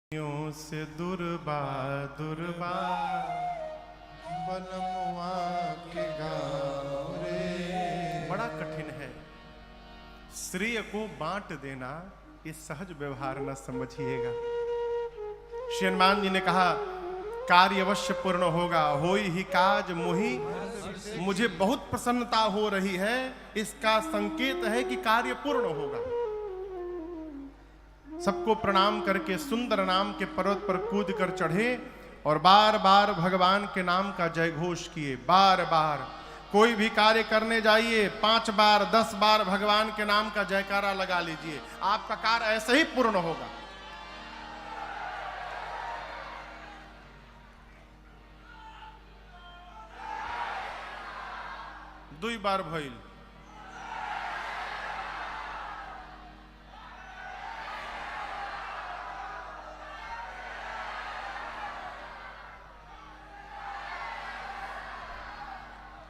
से दुर्बा दुर्बा बनमुआ के गाँव रे। बड़ा कठिन है। श्रेय को बांट देना ये सहज व्यवहार न समझिएगा। श्री हनुमान जी ने कहा कार्य अवश्य पूर्ण होगा, होई ही काज मोहि, मुझे बहुत प्रसन्नता हो रही है, इसका संकेत है कि कार्य पूर्ण होगा। सबको प्रणाम करके सुंदर नाम के पर्वत पर कूद कर चढ़े और बार बार भगवान के नाम का जय घोष किए। बार बार कोई भी कार्य करने जाइए 5 बार 10 बार भगवान के नाम का जयकारा लगा लीजिए, आपका कार्य ऐसे ही पूर्ण होगा। दुई बार भइल।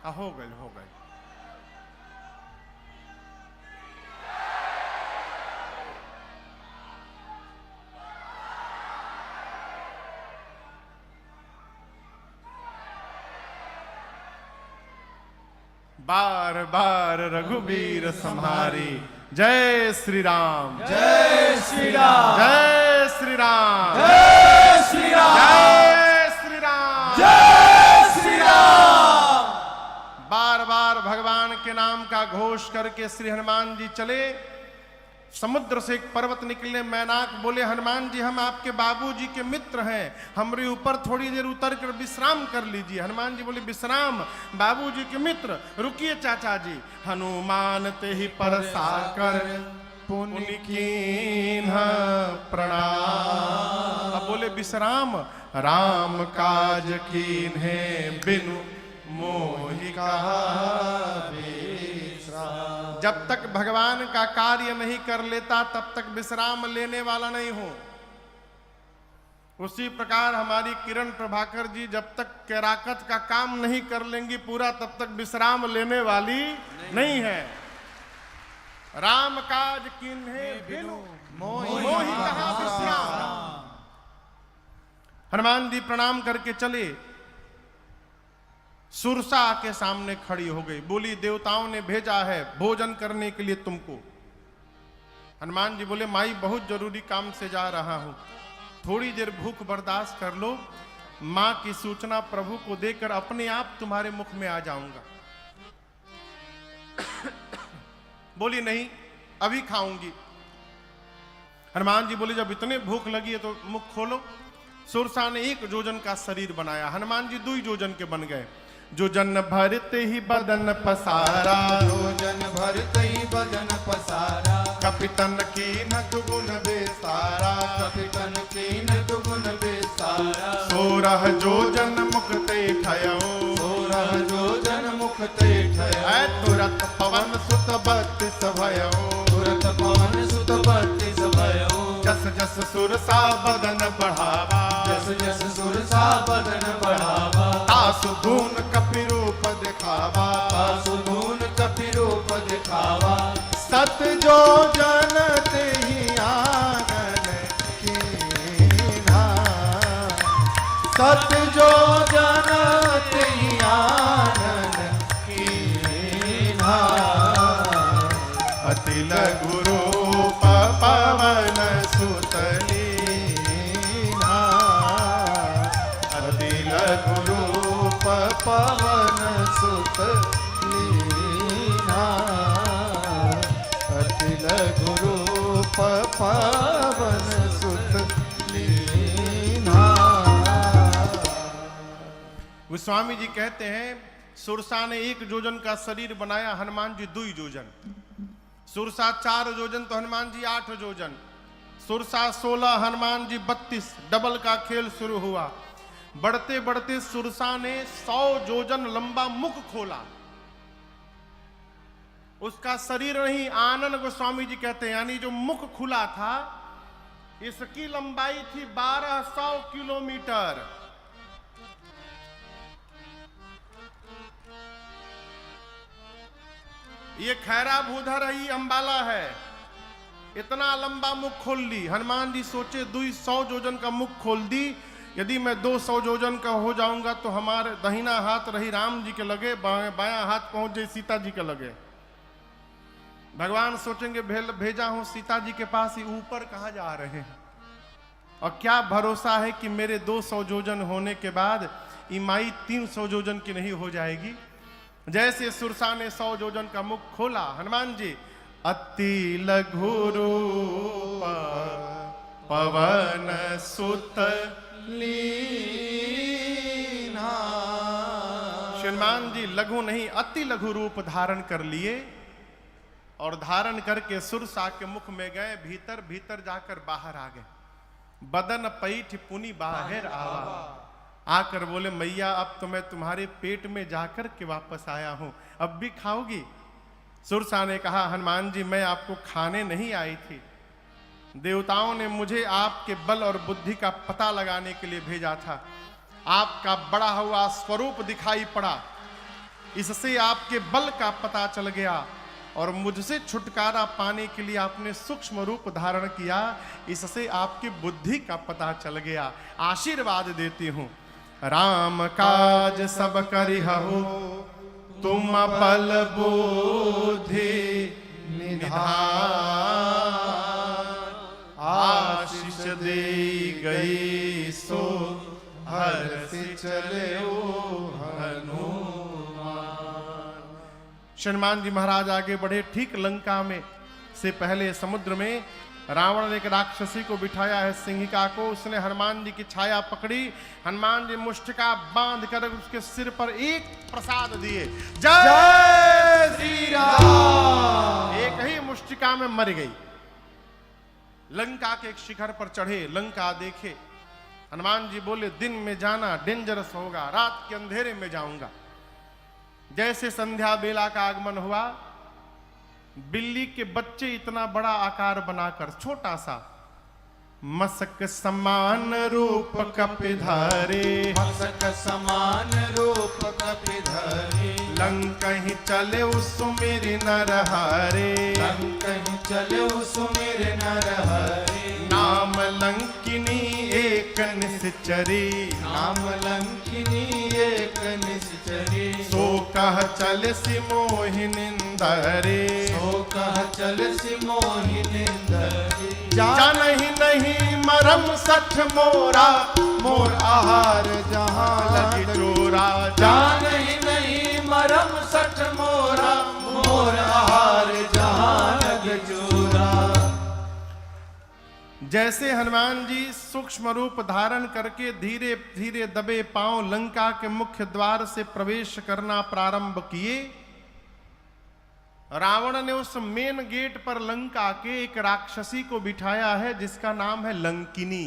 हो गए हो गए। बार बार रघुबीर सम्हारी। जय श्री राम, जय श्री राम, जय श्री राम, जय श्री राम, जय श्री राम, जय श्री राम। बार बार भगवान के नाम का घोष करके श्री हनुमान जी चले। समुद्र से एक पर्वत निकले। मैनाक बोले हनुमान जी हम आपके बाबूजी के मित्र हैं, हमरे ऊपर थोड़ी देर उतर कर विश्राम कर लीजिए। हनुमान जी बोले विश्राम, बाबूजी के मित्र, रुकिए चाचा जी। हनुमान ते ही परसा कर पुनि कीन्ह प्रणाम। अब बोले विश्राम, राम काज कीन्हे बिनु मोहि कहा विश्राम। जब तक भगवान का कार्य नहीं कर लेता तब तक विश्राम लेने वाला नहीं हो। उसी प्रकार हमारी किरण प्रभाकर जी जब तक कैराकत का काम नहीं कर लेंगी पूरा तब तक विश्राम लेने वाली नहीं है। राम काज किन्हे बिनु मोहि कहा विश्राम। हनुमान जी प्रणाम करके चले। सुरसा के सामने खड़ी हो गई, बोली देवताओं ने भेजा है भोजन करने के लिए तुमको। हनुमान जी बोले माई बहुत जरूरी काम से जा रहा हूं, थोड़ी देर भूख बर्दाश्त कर लो, मां की सूचना प्रभु को देकर अपने आप तुम्हारे मुख में आ जाऊंगा। बोली नहीं अभी खाऊंगी। हनुमान जी बोले जब इतने भूख लगी है तो मुख खोलो। सुरसा ने 1 जोजन का शरीर बनाया, हनुमान जी 2 जोजन के बन गए। जोजन भरते ही बदन पसारा, जोजन भरते ही बदन पसारा, कपितन की न दुगुन बेसारा, कपितन की न दुगुन बेसारा। 16 जोजन मुक्ते ठयो, 16 जोजन मुक्ते ठयो। तुरत पवन सुत 32 भयो, तुरत पवन सुत 32 भयो। जस जस सुरसा बदन बढ़ावा, जस जस सुरसा बदन बढ़ावा। तासु धून कपि रूप दिखावा, तासु धून कपि रूप दिखावा। सत जो जन तेहि आनन कीन्हा, सत जो जन तेहि आनन कीन्हा। अति लघु रूप पवन सुत लीन्हा, अति लघु रूप पवन सुत लीन्हा, अति लघु रूप पवन सुत लीन्हा। गोस्वामी जी कहते हैं सुरसा ने 1 जोजन का शरीर बनाया, हनुमान जी 2 जोजन। सुरसा 4 जोजन तो हनुमान जी 8 जोजन। सुरसा 16 हनुमान जी 32, डबल का खेल शुरू हुआ। बढ़ते बढ़ते सुरसा ने 100 जोजन लंबा मुख खोला। उसका शरीर नहीं, आनन गोस्वामी जी कहते हैं यानी जो मुख खुला था इसकी लंबाई थी 1200 किलोमीटर। ये खैरा भूधर ही अंबाला है। इतना लंबा मुख खोल ली। हनुमान जी सोचे 200 योजन का मुख खोल दी, यदि मैं 200 योजन का हो जाऊंगा तो हमारे दाहिना हाथ रही राम जी के लगे, बायां हाथ पहुंच जाए सीता जी के लगे। भगवान सोचेंगे भेजा हूं सीता जी के पास, ही ऊपर कहां जा रहे हैं, और क्या भरोसा है कि मेरे 200 योजन होने के बाद इमाई 300 योजन की नहीं हो जाएगी। जैसे सुरसा ने 100 योजन का मुख खोला, हनुमान जी अति लघु रूप पवन सुत लीना। हनुमान जी लघु नहीं अति लघु रूप धारण कर लिए, और धारण करके सुरसा के मुख में गए, भीतर भीतर जाकर बाहर आ गए। बदन पैठ पुनि बाहर आवा, आकर बोले मैया अब तो मैं तुम्हारे पेट में जाकर के वापस आया हूं, अब भी खाओगी? सुरसा ने कहा हनुमान जी मैं आपको खाने नहीं आई थी, देवताओं ने मुझे आपके बल और बुद्धि का पता लगाने के लिए भेजा था। आपका बड़ा हुआ स्वरूप दिखाई पड़ा, इससे आपके बल का पता चल गया, और मुझसे छुटकारा पाने के लिए आपने सूक्ष्म रूप धारण किया, इससे आपकी बुद्धि का पता चल गया। आशीर्वाद देती हूं, राम काज सब करिहु तुम बल बुद्धि निधान, आशीष दे गई सो हर्ष चले हनुमान। हनुमान जी महाराज आगे बढ़े। ठीक लंका में से पहले समुद्र में रावण ने एक राक्षसी को बिठाया है, सिंहिका को। उसने हनुमान जी की छाया पकड़ी, हनुमान जी मुष्टिका बांध कर उसके सिर पर एक प्रसाद दिए, जय श्री राम। एक ही मुष्टिका में मर गई। लंका के एक शिखर पर चढ़े, लंका देखे। हनुमान जी बोले दिन में जाना डेंजरस होगा, रात के अंधेरे में जाऊंगा। जैसे संध्या बेला का आगमन हुआ, बिल्ली के बच्चे इतना बड़ा आकार बनाकर, छोटा सा, मसक समान रूप कपिधारे, मसक समान रूप कपिधारे, लंकहि चले सुमिर नरहरे, लंकहि चले सुमिर नरहरे, नाम लंकिनी एक निश्चरी, नाम लंकिनी एक निश्चरी, सो कह चल सि मोहिनिंदरे, सो कह चल सि मोहिनिंदरे, जानहि नहीं मरम सठ मोरा, मोर आहार जहां लगी चोरा, जानहि नहीं मरम सठ मोरा, मोर आहार जहां लग चोरा। जैसे हनुमान जी सूक्ष्म रूप धारण करके धीरे धीरे दबे पांव लंका के मुख्य द्वार से प्रवेश करना प्रारंभ किए, रावण ने उस मेन गेट पर लंका के एक राक्षसी को बिठाया है जिसका नाम है लंकिनी।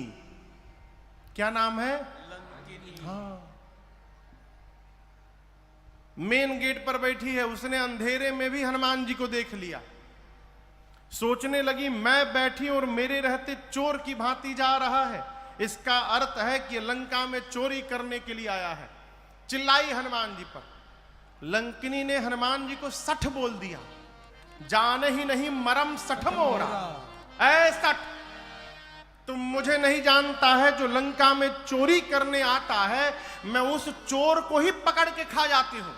क्या नाम है? लंकिनी। हाँ, मेन गेट पर बैठी है। उसने अंधेरे में भी हनुमान जी को देख लिया। सोचने लगी मैं बैठी और मेरे रहते चोर की भांति जा रहा है, इसका अर्थ है कि लंका में चोरी करने के लिए आया है। चिल्लाई हनुमान जी पर। लंकिनी ने हनुमान जी को सठ बोल दिया, जान ही नहीं मरम सठ मोरा, ऐ सठ, तुम मुझे नहीं जानता है, जो लंका में चोरी करने आता है मैं उस चोर को ही पकड़ के खा जाती हूं।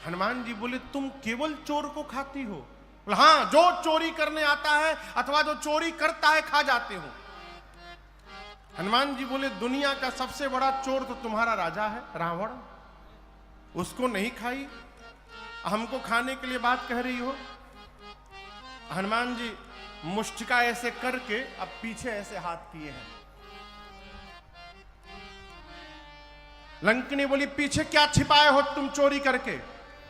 हनुमान जी बोले तुम केवल चोर को खाती हो? बोले हां, जो चोरी करने आता है अथवा जो चोरी करता है खा जाते हो। हनुमान जी बोले दुनिया का सबसे बड़ा चोर तो तुम्हारा राजा है रावण, उसको नहीं खाई, हमको खाने के लिए बात कह रही हो? हनुमान जी मुष्टिका ऐसे करके अब पीछे ऐसे हाथ किए हैं। लंकिनी बोली पीछे क्या छिपाए हो तुम चोरी करके?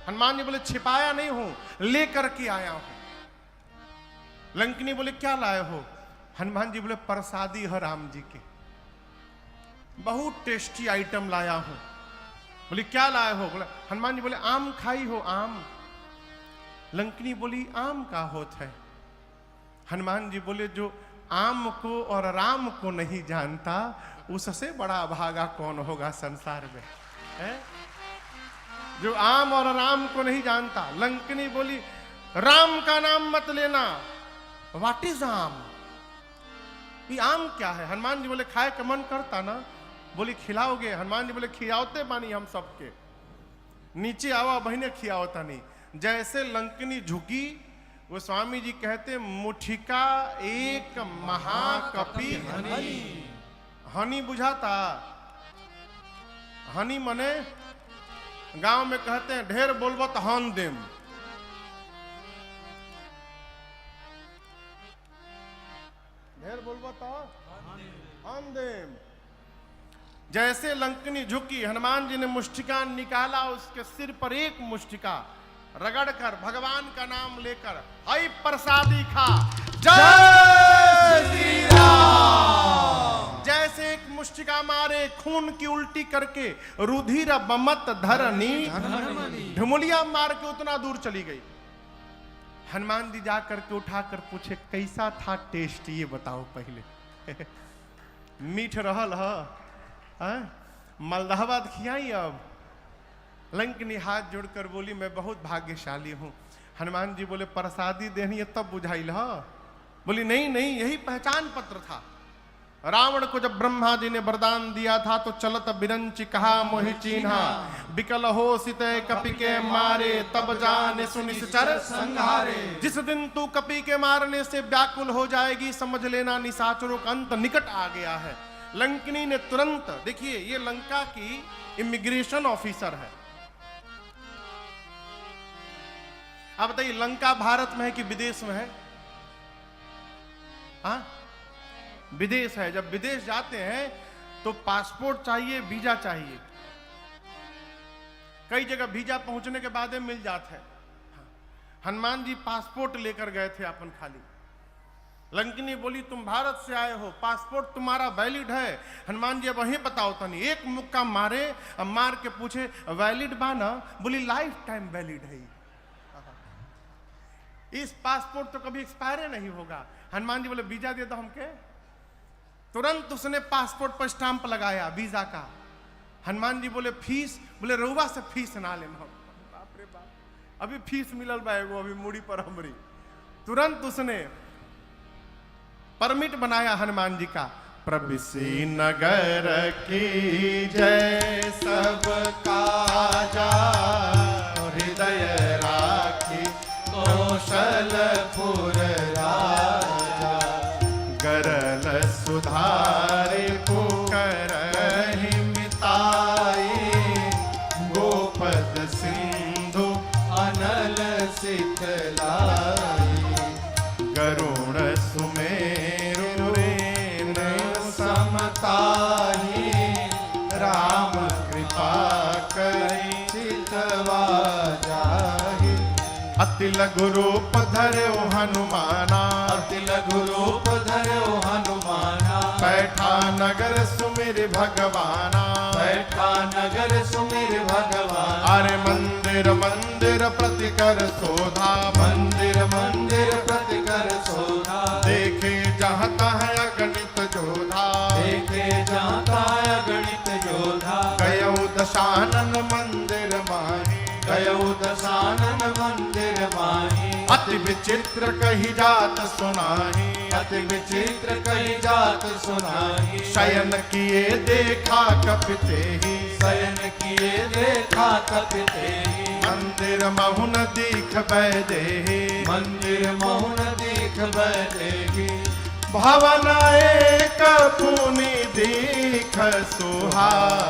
हनुमान जी बोले छिपाया नहीं हूं, लेकर के आया हूं। लंकिनी बोले क्या लाए हो? हनुमान जी बोले प्रसादी है राम जी के, बहुत टेस्टी आइटम लाया हूं। बोले क्या लाए हो? बोले हनुमान जी बोले आम खाई हो? आम। लंकिनी बोली आम का होता है? हनुमान जी बोले जो आम को और राम को नहीं जानता उससे बड़ा भागा कौन होगा संसार में, है? जो आम और राम को नहीं जानता। लंकिनी बोली राम का नाम मत लेना। व्हाट इज आम? ये आम क्या है? हनुमान जी बोले खाए का मन करता ना? बोली खिलाओगे? हनुमान जी बोले खियावते बानी हम सबके, नीचे आवा बहने खियावता नहीं। जैसे लंकनी झुकी, वो स्वामी जी कहते मुठिका एक महाकपि हनी। हनी बुझाता? हनी मने गांव में कहते हैं ढेर बोलबो तो हन देम। ढेर बोलबो तो हन देम। जैसे लंकनी झुकी, हनुमान जी ने मुष्टिका निकाला, उसके सिर पर एक मुष्टिका रगड़कर भगवान का नाम लेकर आई प्रसादी खा। जय श्री राम। जैसे एक मुष्टिका मारे, खून की उल्टी करके रुधिर बमत धरनी ढुमुलिया मार के उतना दूर चली गई। हनुमान जी जा करके उठाकर पूछे कैसा था टेस्ट, ये बताओ पहले। मीठ रहल है? मलदहबाद खियाई? अब लंकनी हाथ जोड़कर बोली मैं बहुत भाग्यशाली हूं। हनुमान जी बोले प्रसादी देनी है तब बुझाइल हा? बोली नहीं नहीं, यही पहचान पत्र था। रावण को जब ब्रह्मा जी ने वरदान दिया था तो चलत बिरंची कहा मोहि चीन्हा, बिकल हो सिते कपि के मारे, तब जाने सुनिश्चर संहारे। जिस दिन तू कपि के मारने से व्याकुल हो जाएगी, समझ लेना निशाचरों का अंत निकट आ गया है। लंकिनी ने तुरंत, देखिए ये लंका की इमिग्रेशन ऑफिसर है। अब बताइए लंका भारत में है कि विदेश में है? हाँ विदेश है। जब विदेश जाते हैं तो पासपोर्ट चाहिए, वीजा चाहिए। कई जगह वीजा पहुंचने के बाद मिल जाता है। हनुमान जी पासपोर्ट लेकर गए थे अपन खाली। लंकिनी बोली तुम भारत से आए हो, पासपोर्ट तुम्हारा वैलिड है? हनुमान जी अब वहीं बताओ तनी। एक मुक्का मारे, अब मार के पूछे वैलिड बा ना? बोली लाइफ टाइम वैलिड है, इस पासपोर्ट तो कभी एक्सपायर नहीं होगा। हनुमान जी बोले वीजा दे दो हमके। तुरंत उसने पासपोर्ट पर स्टांप लगाया वीजा का। हनुमान जी बोले फीस? बोले रउवा से फीस ना ले। बाप रे बाप, अभी फीस मिलल बा एगो, अभी मुड़ी पर हमरी। तुरंत उसने परमिट बनाया हनुमान जी का। प्रविसी नगर की जय, सब काजा हृदय राखी, कौशलपुर राजा। गरल सुधारे करहि मिताई, गोपद सिंधु अनल सिखलाई। गरुण सुमेरु रेनु समताही, राम कृपा करि चितवा जाहि। अति लघु रूप धर्यो हनुमाना, अति लघु रूप धर्यो हनुमाना। बैठा नगर सुमिर भगवाना, बैठा नगर सुमिर भगवान। अरे मंदिर मंदिर प्रति कर शोधा, मंदिर मंदिर प्रति कर शोधा। देखे जहाँ तहाँ अगणित जोधा, देखे जाता अगणित योधा। गयौ दशानन मंदिर माही, गयौ दशानन मंदिर माही। अति विचित्र कही जात सुनाही, अति विचित्र कही जात सुनाही। शयन किए देखा कपिते ही, शयन किए देखा कपिते ही। मंदिर महुन दीख बैदेही, मंदिर महुन दीख बैदेही। भवन एक पुनि दीख सुहावा।